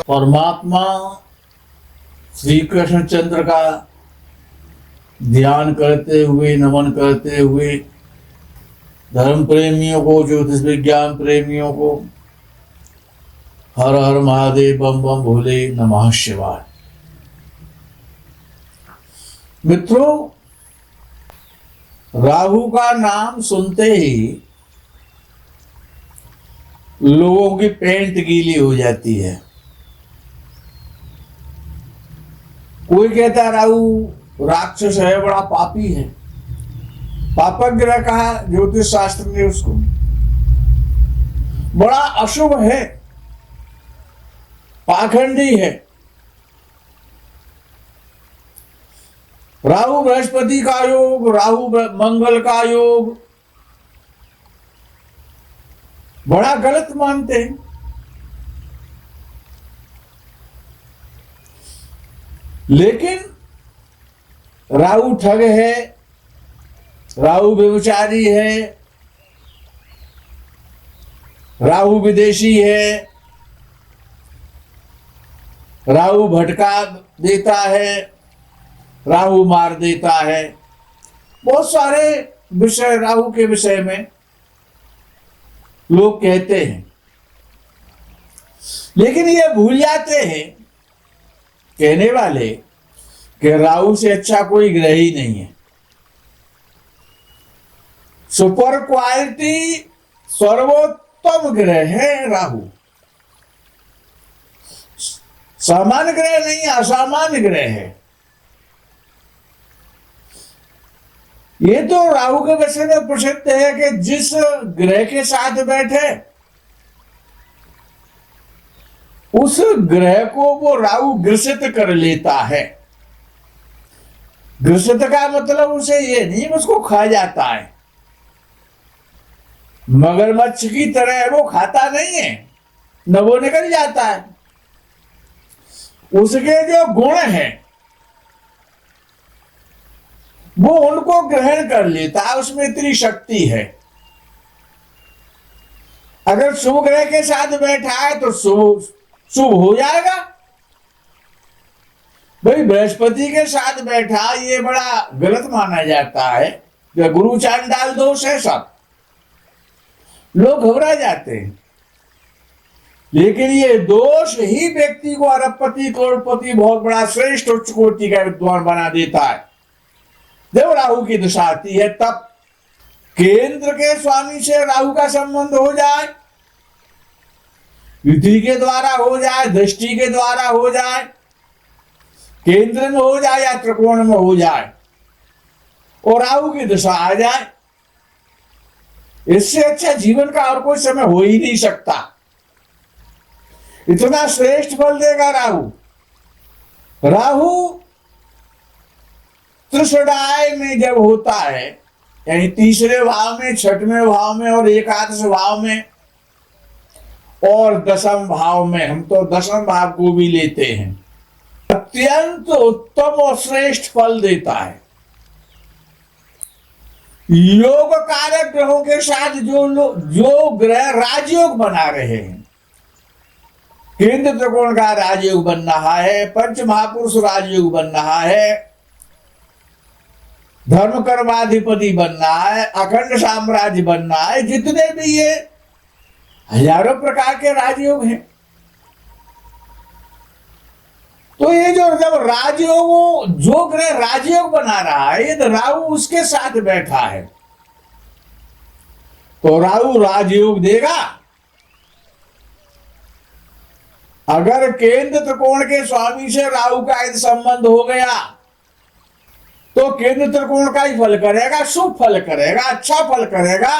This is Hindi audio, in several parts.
परमात्मा श्री कृष्णचंद्र का ध्यान करते हुए, नमन करते हुए धर्म प्रेमियों को, ज्योतिष विज्ञान प्रेमियों को हर हर महादेव, बम बम भोले, नमः शिवाय। मित्रों, राहु का नाम सुनते ही लोगों की पेंट गीली हो जाती है। कोई कहता है राहु राक्षस है, बड़ा पापी है, पापग्रह कहा ज्योतिष शास्त्र ने उसको, बड़ा अशुभ है, पाखंडी है। राहु बृहस्पति का योग, राहु मंगल का योग बड़ा गलत मानते हैं। लेकिन राहु ठग है, राहु व्यभिचारी है, राहु विदेशी है, राहु भटका देता है, राहु मार देता है। बहुत सारे विषय राहु के विषय में लोग कहते हैं, लेकिन ये भूल जाते हैं कहने वाले कि राहु से अच्छा कोई ग्रह ही नहीं है। सुपर क्वालिटी सर्वोत्तम ग्रह है राहु, सामान्य ग्रह नहीं, असामान्य ग्रह है। ये तो राहु के विषय में प्रसिद्ध है कि जिस ग्रह के साथ बैठे उस ग्रह को वो राहु ग्रसित कर लेता है। ग्रसित का मतलब उसे ये नहीं उसको खा जाता है, मगरमच्छ की तरह वो खाता नहीं है, न वो निकल जाता है। उसके जो गुण हैं वो उनको ग्रहण कर लेता है, उसमें इतनी शक्ति है। अगर शुभ ग्रह के साथ बैठा है तो शुभ हो जाएगा। भाई बृहस्पति के साथ बैठा ये बड़ा गलत माना जाता है, जो गुरु चांडाल दोष है, सब लोग घबरा जाते हैं। लेकिन ये दोष ही व्यक्ति को अरबपति, करोड़पति, बहुत बड़ा श्रेष्ठ उच्च कोटि का विद्वान बना देता है। जब राहु की दशा आती है तब केंद्र के स्वामी से राहु का संबंध हो जाए, युति के द्वारा हो जाए, दृष्टि के द्वारा हो जाए, केंद्र में हो जाए या त्रिकोण में हो जाए, और राहु की दशा आ जाए, इससे अच्छा जीवन का और कोई समय हो ही नहीं सकता। इतना श्रेष्ठ फल देगा राहु। राहु त्रिषडाय में जब होता है, यानी तीसरे भाव में, छठवें भाव में और एकादश भाव में और दसम भाव में, हम तो दसम भाव को भी लेते हैं, अत्यंत उत्तम और श्रेष्ठ फल देता है। योग कारक ग्रहों के साथ जो ग्रह राजयोग बना रहे हैं, केंद्र त्रिकोण का राजयोग बन रहा है, पंच महापुरुष राजयोग बन रहा है, धर्म कर्माधिपति बन रहा है, अखंड साम्राज्य बन रहा है, जितने भी ये हजारों प्रकार के राजयोग हैं। तो ये जो जब राजयोग, जो ग्रह राजयोग बना रहा है, ये तो राहु उसके साथ बैठा है, तो राहु राजयोग देगा। अगर केंद्र त्रिकोण के स्वामी से राहु का यदि संबंध हो गया तो केंद्र त्रिकोण का ही फल करेगा, शुभ फल करेगा, अच्छा फल करेगा,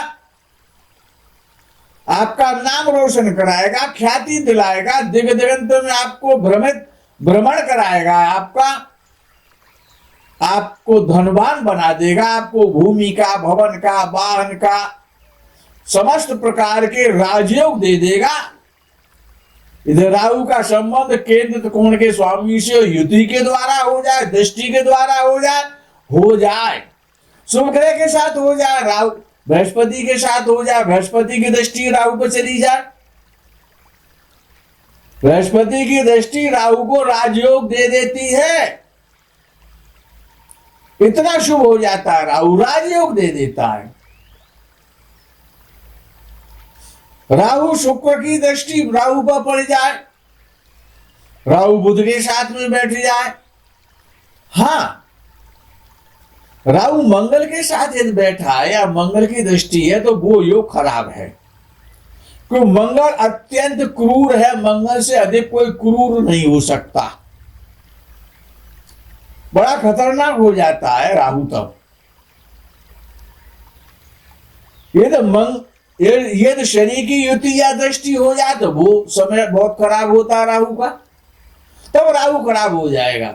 आपका नाम रोशन कराएगा, ख्याति दिलाएगा, दिग दिगंत में आपको भ्रमण कराएगा, आपको धनवान बना देगा, आपको भूमि का, भवन का, वाहन का, समस्त प्रकार के राजयोग दे देगा। इधर राहु का संबंध केंद्र त्रिकोण के स्वामी से युति के द्वारा हो जाए, दृष्टि के द्वारा हो जाए, शुभ ग्रह के साथ हो जाए, राहु बृहस्पति के साथ हो जाए, बृहस्पति की दृष्टि राहु पर चली जाए, बृहस्पति की दृष्टि राहु को राजयोग दे देती है, इतना शुभ हो जाता है, राहु राजयोग दे देता है। राहु शुक्र की दृष्टि राहु पर पड़ जाए, राहु बुध के साथ में बैठ जाए, हाँ राहु मंगल के साथ यदि बैठा है या मंगल की दृष्टि है तो वो योग खराब है, क्योंकि मंगल अत्यंत क्रूर है, मंगल से अधिक कोई क्रूर नहीं हो सकता, बड़ा खतरनाक हो जाता है राहु तब। यदि शनि की युति या दृष्टि हो जाए तो वो समय बहुत खराब होता है राहु का, तब राहु खराब हो जाएगा।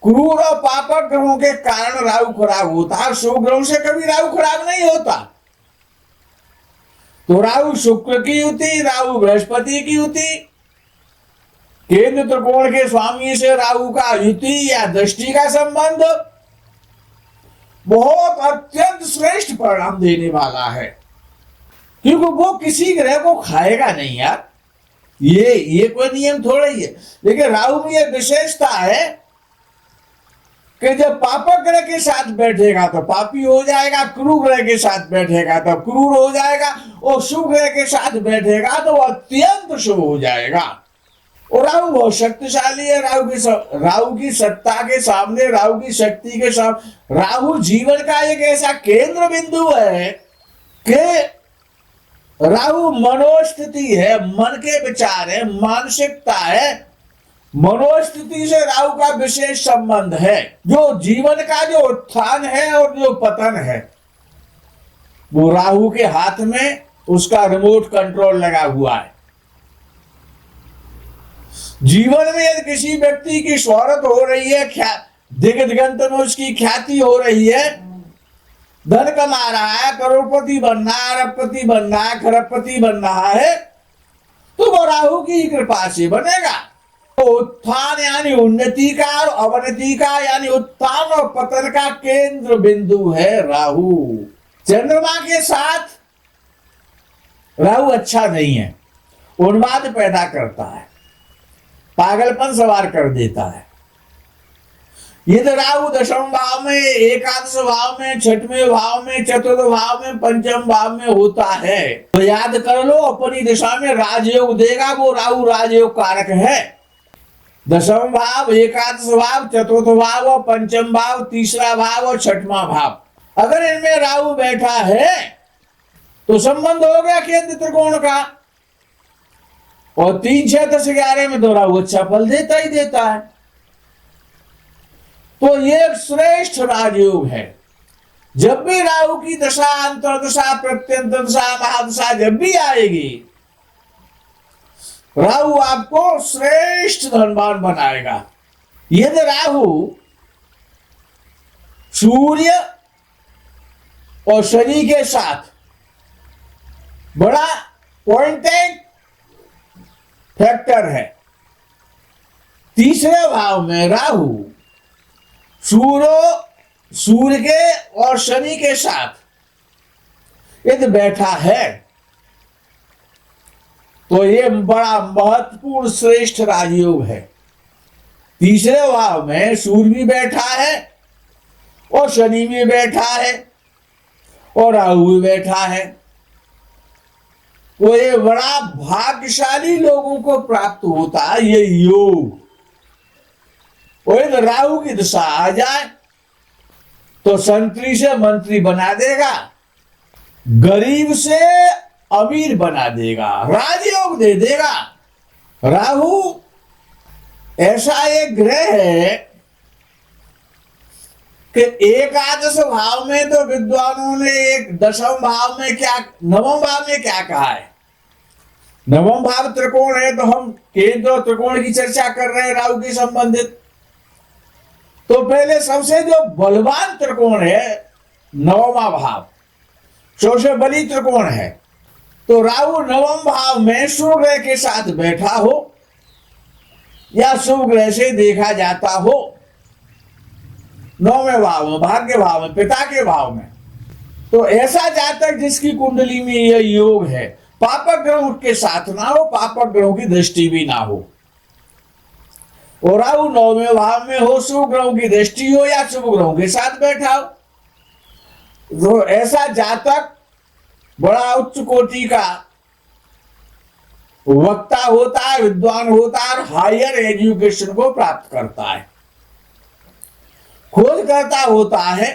क्रूर और पापक ग्रहों के कारण राहु खराब होता है, शुभ ग्रहों से कभी राहु खराब नहीं होता। तो राहु शुक्र की युति, राहु बृहस्पति की युति, केंद्र त्रिकोण के स्वामी से राहु का युति या दृष्टि का संबंध बहुत अत्यंत श्रेष्ठ परिणाम देने वाला है, क्योंकि वो किसी ग्रह को खाएगा नहीं यार, ये कोई नियम थोड़ा ही है। लेकिन राहु में यह विशेषता है कि जब पापक ग्रह के साथ बैठेगा तो पापी हो जाएगा, क्रूर ग्रह के साथ बैठेगा तो क्रूर हो जाएगा, और शुभ ग्रह के साथ बैठेगा तो अत्यंत शुभ हो जाएगा। और राहु बहुत शक्तिशाली है, राहु की सत्ता के सामने, राहु की शक्ति के सामने, राहु जीवन का एक ऐसा केंद्र बिंदु है कि राहु मनोस्थिति है, मन के विचार है, मानसिकता है, मनोस्थिति से राहु का विशेष संबंध है। जो जीवन का जो उत्थान है और जो पतन है वो राहु के हाथ में उसका रिमोट कंट्रोल लगा हुआ है। जीवन में यदि किसी व्यक्ति की शोहरत हो रही है, दिगंत में उसकी ख्याति हो रही है, धन कमा रहा है, करोड़पति बन रहा है, अरबपति बन रहा है, खरबपति बन रहा है, तो वो राहु की कृपा से बनेगा। तो उत्थान यानी उन्नति का और अवनति का यानी उत्थान और पतन का केंद्र बिंदु है राहु। चंद्रमा के साथ राहु अच्छा नहीं है, उन्माद पैदा करता है, पागलपन सवार कर देता है। ये तो राहु दशम भाव में, एकादश भाव में, छठवें भाव में, चतुर्थ भाव में, पंचम भाव में होता है, तो याद कर लो अपनी दिशा में राजयोग देगा, वो राहु राजयोग कारक है। दशम भाव, एकादश भाव, चतुर्थ भाव और पंचम भाव, तीसरा भाव और छठवां भाव, अगर इनमें राहु बैठा है तो संबंध हो गया केंद्र त्रिकोण का, और 3, 6, 10, 11 में तो राहु अच्छा फल देता ही देता है। तो ये श्रेष्ठ राजयोग है। जब भी राहु की दशा, अंतर्दशा, प्रत्यंतर दशा, महादशा जब भी आएगी, राहु आपको श्रेष्ठ धनवान बनाएगा। यदि राहु सूर्य और शनि के साथ बड़ा पॉइंटेड फैक्टर है, तीसरे भाव में राहु सूर्य के और शनि के साथ यदि बैठा है तो ये बड़ा महत्वपूर्ण श्रेष्ठ राजयोग है। तीसरे भाव में सूर्य भी बैठा है और शनि भी बैठा है और राहु भी बैठा है, तो ये बड़ा भाग्यशाली लोगों को प्राप्त होता है ये योग। और यदि राहु की दशा आ जाए तो संतरी से मंत्री बना देगा, गरीब से अमीर बना देगा, राजयोग दे देगा। राहु ऐसा एक ग्रह है कि एकादश भाव में तो विद्वानों ने एक दशम भाव में क्या, नवम भाव में क्या कहा है, नवम भाव त्रिकोण है, तो हम केंद्र और त्रिकोण की चर्चा कर रहे हैं राहु के संबंधित। तो पहले सबसे जो बलवान त्रिकोण है नवमा भाव, सबसे बली त्रिकोण है। तो राहु नवम भाव में शुभ ग्रह के साथ बैठा हो या शुभ ग्रह से देखा जाता हो, नौवें भाव में, भाग्य भाव में, पिता के भाव में, तो ऐसा जातक जिसकी कुंडली में यह योग है, पापक ग्रहों के साथ ना हो, पापक ग्रहों की दृष्टि भी ना हो, और राहु 9वें भाव में हो, शुभ ग्रहों की दृष्टि हो या शुभ ग्रहों के साथ बैठा हो, तो ऐसा जातक बड़ा उच्च कोटि का वक्ता होता है, विद्वान होता है, हायर एजुकेशन को प्राप्त करता है, खोज करता होता है,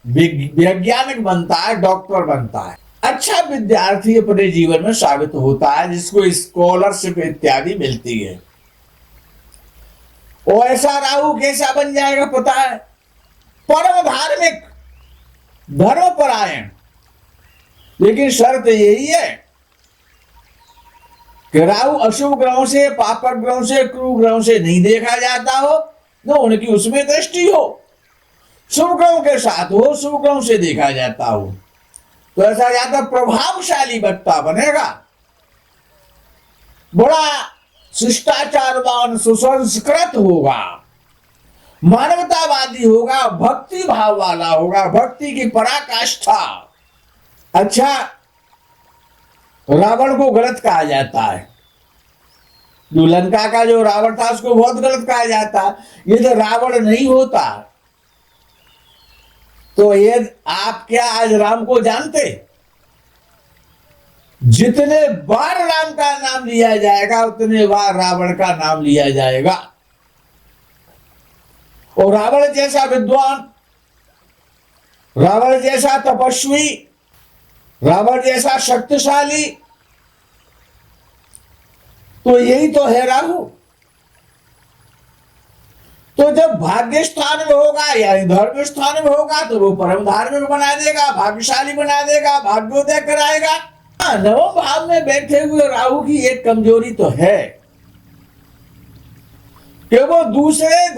वैज्ञानिक बनता है, डॉक्टर बनता है, अच्छा विद्यार्थी अपने जीवन में साबित होता है, जिसको स्कॉलरशिप इत्यादि मिलती है। और ऐसा राहु कैसा बन जाएगा पता है? परम धार्मिक, धर्मपरायण। लेकिन शर्त यही है कि राहु अशुभ ग्रहों से, पापक ग्रहों से, क्रूर ग्रहों से नहीं देखा जाता हो, न उनकी उसमें दृष्टि हो, शुभ ग्रहों के साथ हो, शुभ ग्रहों से देखा जाता हो, तो ऐसा ज्यादा प्रभावशाली वक्ता बनेगा, बड़ा शिष्टाचारवान, सुसंस्कृत होगा, मानवतावादी होगा, भक्ति भाव वाला होगा, भक्ति की पराकाष्ठा। अच्छा, रावण को गलत कहा जाता है, जो लंका का जो रावण था उसको बहुत गलत कहा जाता है। ये तो रावण नहीं होता तो ये आप क्या आज राम को जानते? जितने बार राम का नाम लिया जाएगा उतने बार रावण का नाम लिया जाएगा। और रावण जैसा विद्वान, रावण जैसा तपस्वी, रावण जैसा शक्तिशाली, तो यही तो है राहु। तो जब भाग्य स्थान में होगा या धर्म स्थान में होगा तो वो परम धार्मिक बना देगा, भाग्यशाली बना देगा, भाग्योदय कराएगा। नवम भाव में बैठे हुए राहु की एक कमजोरी तो है कि वो दूसरे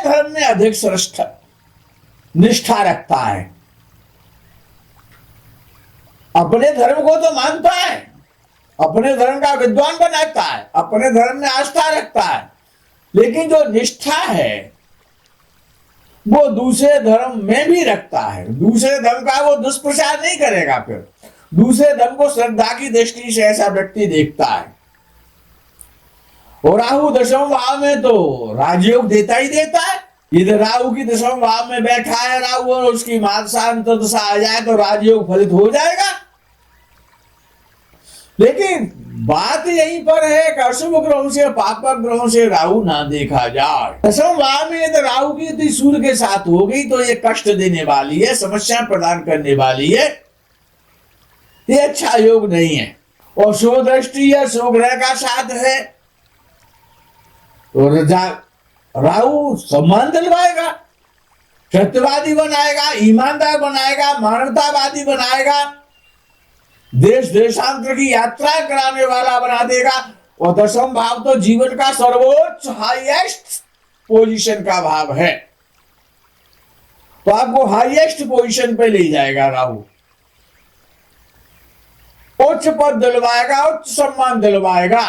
धर्म में अधिक श्रेष्ठ निष्ठा रखता है। अपने धर्म को तो मानता है, अपने धर्म का विद्वान बनाता है, अपने धर्म में आस्था रखता है, लेकिन जो निष्ठा है वो दूसरे धर्म में भी रखता है। दूसरे धर्म का वो दुष्प्रचार नहीं करेगा, फिर दूसरे धर्म को श्रद्धा की दृष्टि से ऐसा व्यक्ति देखता है। और राहु दशम भाव में तो राजयोग देता ही देता है। यदि राहु की दशम भाव में बैठा है राहु और उसकी मादशांत दशा आ जाए तो राजयोग फलित हो जाएगा। लेकिन बात यहीं पर है कि अशुभ ग्रहों से, पापक ग्रहों से राहु ना देखा जाए। दशम भाव में यदि राहु की यदि सूर्य के साथ हो गई तो ये कष्ट देने वाली है, समस्या प्रदान करने वाली है, ये अच्छा योग नहीं है। और शुभ दृष्टि है, शुभ ग्रह का साथ है, और राहु सम्मान दिलवाएगा, सत्यवादी बनाएगा, ईमानदार बनाएगा, मानवतावादी बनाएगा, देश देशांतर की यात्रा कराने वाला बना देगा। और दशम भाव तो जीवन का सर्वोच्च हाईएस्ट पोजीशन का भाव है, तो आपको हाईएस्ट पोजीशन पे ले जाएगा राहु, उच्च पद दिलवाएगा, उच्च सम्मान दिलवाएगा।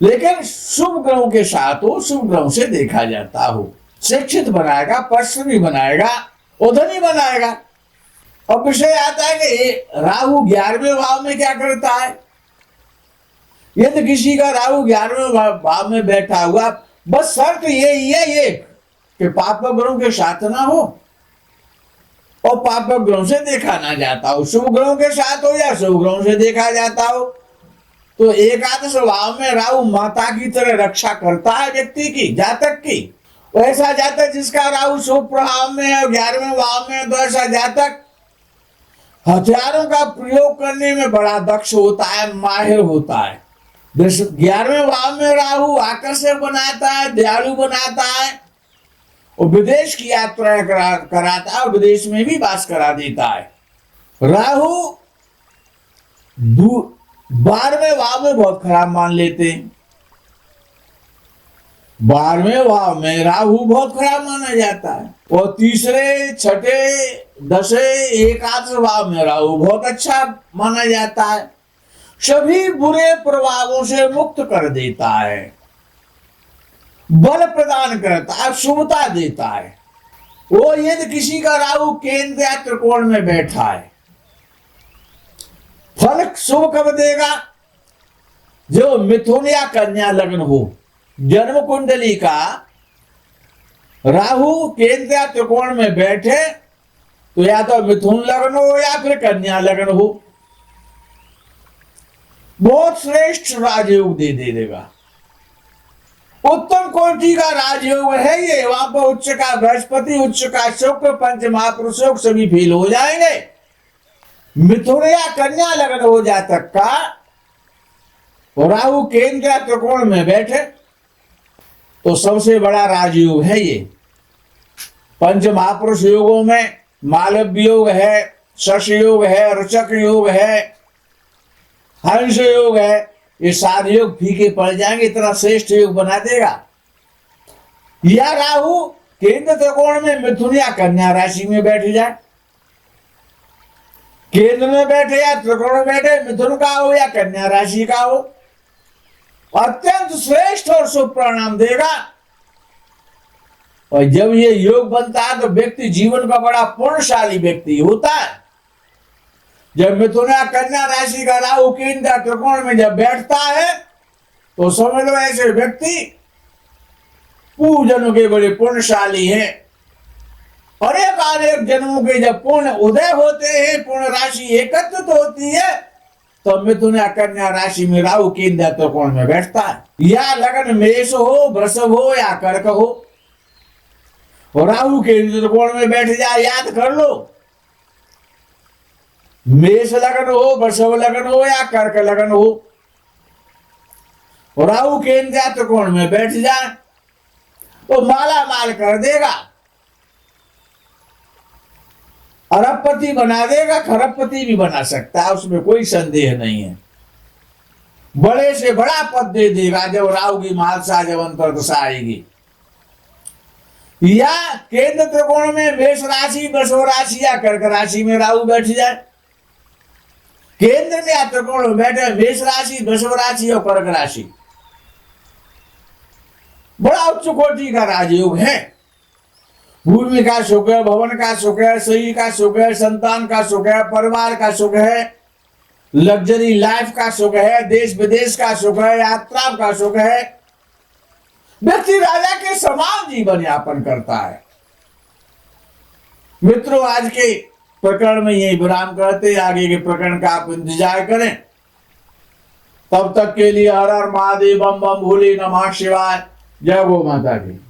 लेकिन शुभ ग्रहों के साथ हो, शुभ ग्रहों से देखा जाता हो, शिक्षित बनाएगा, परिश्रमी बनाएगा, उधनी बनाएगा। अब विषय आता है कि राहु 11वें भाव में क्या करता है। यदि किसी का राहु 11वें भाव में बैठा हुआ, बस शर्त यही है ये कि पापक ग्रहों के साथ ना हो और पापक ग्रहों से देखा ना जाता हो, शुभ ग्रहों के साथ हो या शुभ ग्रहों से देखा जाता हो। तो एकादश भाव में राहु माता की तरह रक्षा करता है व्यक्ति की, जातक की। ऐसा जातक जिसका राहु शुभ प्रभाव में है 11वें भाव में, तो ऐसा जातक हथियारों का प्रयोग करने में बड़ा दक्ष होता है, माहिर होता है। 11वें भाव में राहु आकर्षक बनाता है, दयालु बनाता है, और विदेश की यात्रा कराता है, और विदेश में भी वास करा देता है। राहु 12वें भाव में बहुत खराब मान लेते हैं। 12वें भाव में राहु बहुत खराब माना जाता है, और तीसरे, छठे, दशे, एकादश भाव में राहु बहुत अच्छा माना जाता है। सभी बुरे प्रभावों से मुक्त कर देता है, बल प्रदान करता है, शुभता देता है। वो यदि किसी का राहु केंद्र या त्रिकोण में बैठा है, फल शुभ कब देगा? जो मिथुन या कन्या लग्न हो, जन्म कुंडली का राहु केंद्र या त्रिकोण में बैठे तो या तो मिथुन लग्न हो या फिर कन्या लग्न हो, बहुत श्रेष्ठ राजयोग दे देगा। उत्तम कोटि का राजयोग है ये। वहां पर उच्च का बृहस्पति, उच्च का शुक्र, पंच महापुरुषों सभी फेल हो जाएंगे। मिथुन या कन्या लग्न हो जातक का राहु केंद्र या त्रिकोण में बैठे तो सबसे बड़ा राजयोग है ये। पंच महापुरुष योगों में मालव्य योग है, शश योग है, रुचक योग है, हंस योग है। ये सारे योग फीके पड़ जाएंगे, इतना श्रेष्ठ योग बना देगा। या राहु केंद्र त्रिकोण में मिथुन या कन्या राशि में बैठ जाए, केंद्र में बैठे या त्रिकोण में बैठे, मिथुन का हो या कन्या राशि का हो, अत्यंत श्रेष्ठ और शुभ परिणाम देगा। और जब ये योग बनता है तो व्यक्ति जीवन का बड़ा पुण्यशाली व्यक्ति होता है। जब मिथुन या कन्या राशि का राहु केंद्र त्रिकोण में जब बैठता है तो समझ लो ऐसे व्यक्ति पूजनों के बड़े पुण्यशाली हैं। अनेक जन्मों के जब पुण्य उदय होते हैं, पुण्य राशि एकत्रित होती है, तो मिथुन या कन्या राशि में राहु केंद्र त्रिकोण में बैठता है। या लग्न मेष हो, वृषभ हो या कर्क हो, और राहु केंद्र त्रिकोण में बैठ जाए, याद कर लो, मेष लग्न हो, वृषभ लग्न हो या कर्क लग्न हो, और राहु केंद्र त्रिकोण में बैठ जाए तो माला माल कर देगा, अरबपति बना देगा, खरबपति भी बना सकता है, उसमें कोई संदेह नहीं है। बड़े से बड़ा पद दे देगा जब राहु की मालसा जब अंतर्दशा आएगी। या केंद्र त्रिकोण में मेष राशि, वृषभ राशि या कर्क राशि में राहु बैठ जाए, केंद्र में या त्रिकोण में बैठे मेष राशि, वृषभ राशि और कर्क राशि, बड़ा उच्च कोटि का राजयोग है। भूमि का सुख है, भवन का सुख है, शरीर का सुख है, संतान का सुख है, परिवार का सुख है, लग्जरी लाइफ का सुख है, देश विदेश का सुख है, यात्रा का सुख है। व्यक्ति राजा के समान जीवन यापन करता है। मित्रों, आज के प्रकरण में यही विराम करते, आगे के प्रकरण का आप इंतजार करें। तब तक के लिए हर हर महादेव, बम बम भोले, नमः शिवाय। जय गौ माता की।